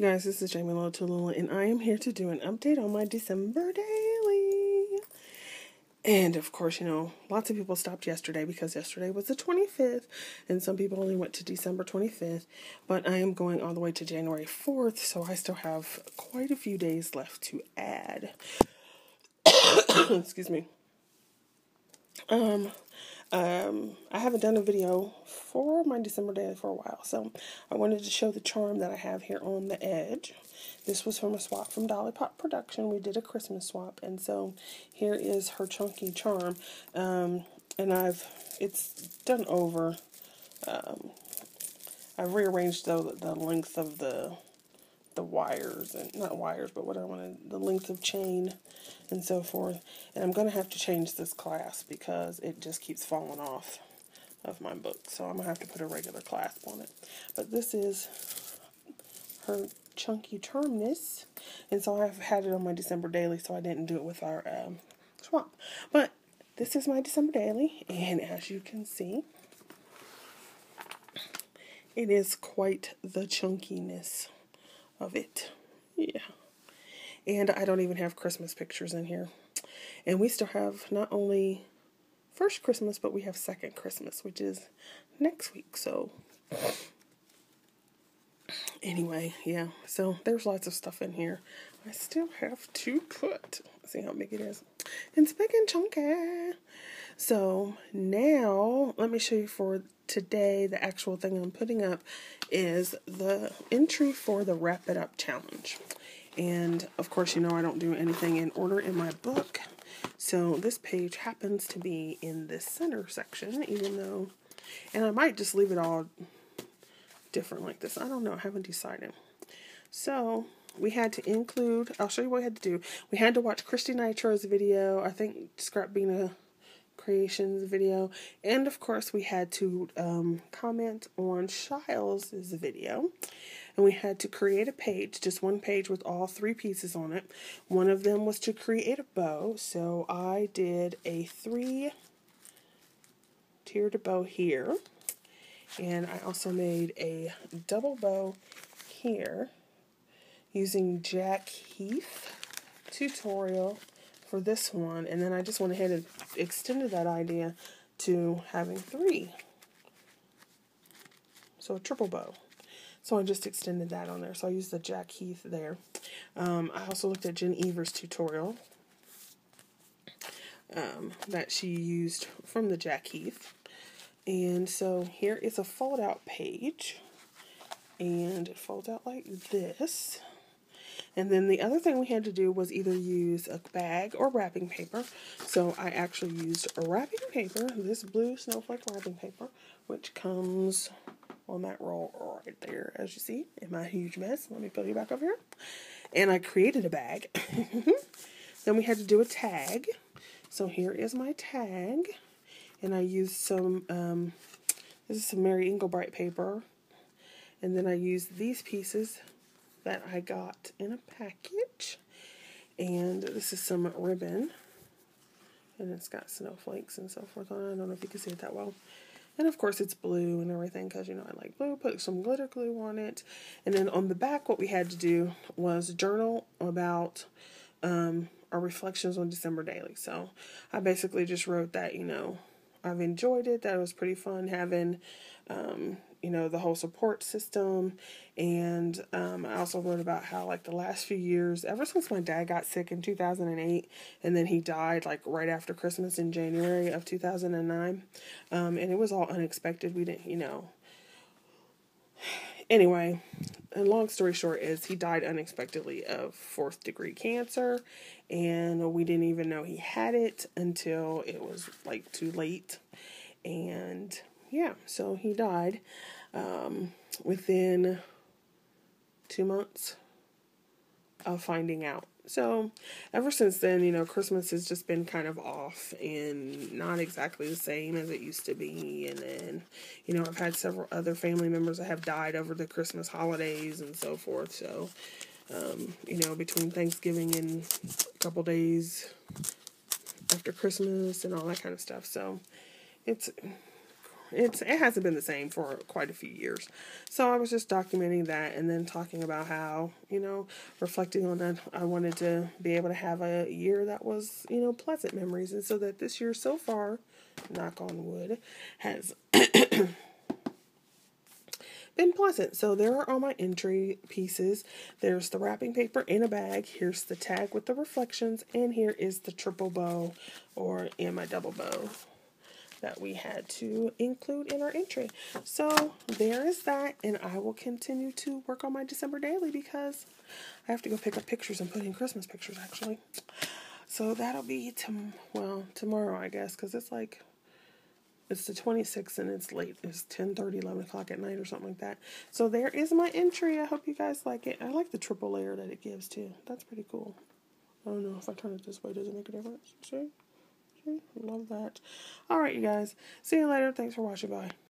guys, this is Jamie Lotulula, and I am here to do an update on my December daily. And of course, lots of people stopped yesterday because yesterday was the 25th, and some people only went to December 25th, but I am going all the way to January 4th, so I still have quite a few days left to add. Excuse me. I haven't done a video for my December daily for a while, so I wanted to show the charm that I have here on the edge. This was from a swap from Dolly Pop Production. We did a Christmas swap, and so here is her chunky charm, and it's done over. I've rearranged the length of the wires, and not wires, but what I wanted, the length of chain and so forth. And I'm going to have to change this clasp because it just keeps falling off of my book. So I'm going to have to put a regular clasp on it. But this is her chunky charmness. And so I've had it on my December daily, so I didn't do it with our swap. But this is my December daily, and as you can see, it is quite the chunkiness of it. Yeah. And I don't even have Christmas pictures in here. And we still have not only first Christmas, but we have second Christmas, which is next week. So anyway, yeah. So there's lots of stuff in here. I still have to put, see how big it is. It's big and chunky. So now let me show you for today. The actual thing I'm putting up is the entry for the Wrap It Up Challenge. And of course, I don't do anything in order in my book. So this page happens to be in this center section, even though, and I might just leave it all different like this. I don't know. I haven't decided. So we had to include, I'll show you what we had to do. We had to watch Christy Nitro's video, I think Scrap Bina Creations video, and of course we had to comment on Shiles' video, and we had to create a page, just one page with all 3 pieces on it. One of them was to create a bow, so I did a 3-tiered bow here, and I also made a double bow here using Jack Heath tutorial for this one, and then I just went ahead and extended that idea to having 3. So a triple bow. So I just extended that on there. So I used the Jack Heath there. I also looked at Jen Evers' tutorial that she used from the Jack Heath. And so here is a fold out page. And it folds out like this. And then the other thing we had to do was either use a bag or wrapping paper. So I actually used a wrapping paper, this blue snowflake wrapping paper, which comes on that roll right there, as you see, in my huge mess. Let me put it back over here. And I created a bag. Then we had to do a tag. So here is my tag. And I used some, this is some Mary Engelbright paper. And then I used these pieces that I got in a package, and this is some ribbon, and it's got snowflakes and so forth on it. I don't know if you can see it that well, and of course it's blue and everything because I like blue. Put some glitter glue on it, and then on the back what we had to do was journal about our reflections on December daily. So I basically just wrote that I've enjoyed it, that it was pretty fun having the whole support system, and I also wrote about how the last few years, ever since my dad got sick in 2008, and then he died right after Christmas in January of 2009, and it was all unexpected. We didn't, anyway, and long story short is he died unexpectedly of 4th-degree cancer, and we didn't even know he had it until it was too late, and yeah, so he died within 2 months of finding out. So ever since then, Christmas has just been kind of off and not exactly the same as it used to be. And then, I've had several other family members that have died over the Christmas holidays and so forth. So, between Thanksgiving and a couple days after Christmas and all that kind of stuff. So it's it hasn't been the same for quite a few years. So I was just documenting that and then talking about how, reflecting on that, I wanted to be able to have a year that was, pleasant memories. And so that this year so far, knock on wood, has been pleasant. So there are all my entry pieces. There's the wrapping paper in a bag. Here's the tag with the reflections. And here is the triple bow and my double bow that we had to include in our entry. So there is that. And I will continue to work on my December daily because I have to go pick up pictures and put in Christmas pictures actually. So that'll be tomorrow, I guess, because it's the 26th and it's late. It's 10:30, 11 o'clock at night or something like that. So there is my entry. I hope you guys like it. I like the triple layer that it gives too. That's pretty cool. I don't know if I turn it this way, does it make a difference? See? Love that. Alright, you guys. See you later. Thanks for watching. Bye.